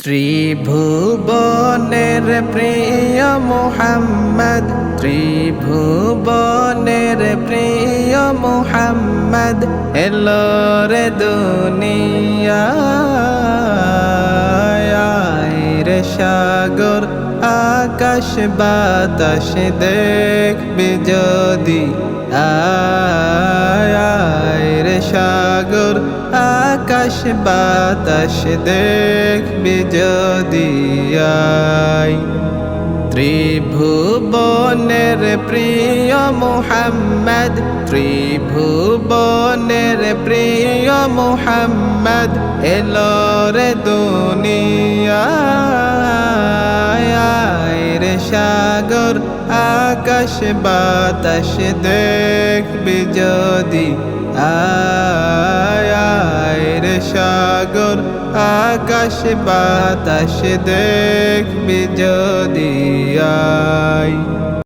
ত্রিভুবনের প্রিয় মুহাম্মদ, ত্রিভুবনের প্রিয় মুহাম্মদ এলো রে দুনিয়ায়। রে সাগর আকাশ বাতাস দেখবি যদি, আয় রে সাগর আকাশ বাতাস দেখবি যদি আয়। ত্রিভুবনের প্রিয় মুহাম্মদ, ত্রিভুবনের প্রিয় মুহাম্মদ এলো রে দুনিয়ায়। রে সাগর আকাশ বাতাস দেখবি যদি, আয় রে সাগর আকাশ বাতাস দেখবি যদি আয়।